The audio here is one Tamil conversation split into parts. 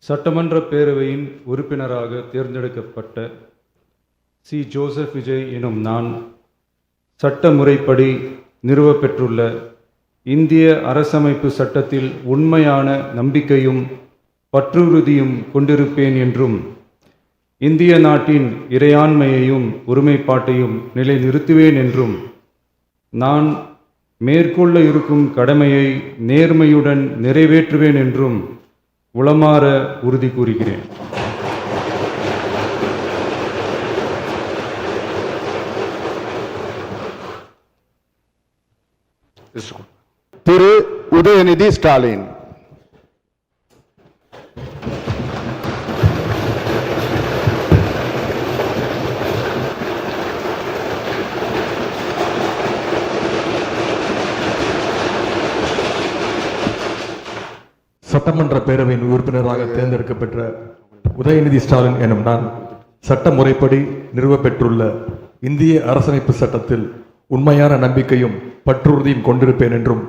சட்டமன்ற பேரவையின் உறுப்பினராக தேர்ந்தெடுக்கப்பட்ட சி. ஜோசப் விஜய் எனும் நான் சட்ட முறைப்படி நிறுவப்பெற்றுள்ள இந்திய அரசமைப்பு சட்டத்தில் உண்மையான நம்பிக்கையும் பற்றுறுதியும் கொண்டிருப்பேன் என்றும் இந்திய நாட்டின் இறையாண்மையையும் ஒருமைப்பாட்டையும் நிலைநிறுத்துவேன் என்றும் நான் மேற்கொள்ள இருக்கும் கடமையை நேர்மையுடன் நிறைவேற்றுவேன் என்றும் உளமாற உறுதி கூறுகிறேன். திரு உதயநிதி ஸ்டாலின். சட்டமன்ற பேரவையின் உறுப்பினராக தேர்ந்தெடுக்கப்பட்ட உதயநிதி ஸ்டாலின் எனும் நான் சட்ட முறைப்படி நிறுவப்பெற்றுள்ள இந்திய அரசமைப்பு சட்டத்தில் உண்மையான நம்பிக்கையும் பற்றுறுதியும் கொண்டிருப்பேன் என்றும்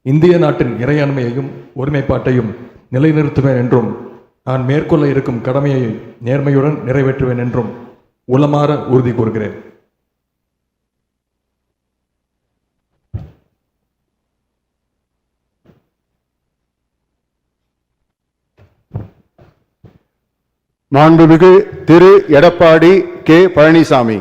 இந்திய நாட்டின் இறையாண்மையையும் ஒருமைப்பாட்டையும் நிலைநிறுத்துவேன் என்றும் நான் மேற்கொள்ள இருக்கும் கடமையை நேர்மையுடன் நிறைவேற்றுவேன் என்றும் உளமாற உறுதி கூறுகிறேன். மாண்புமிகு திரு எடப்பாடி கே. பழனிசாமி.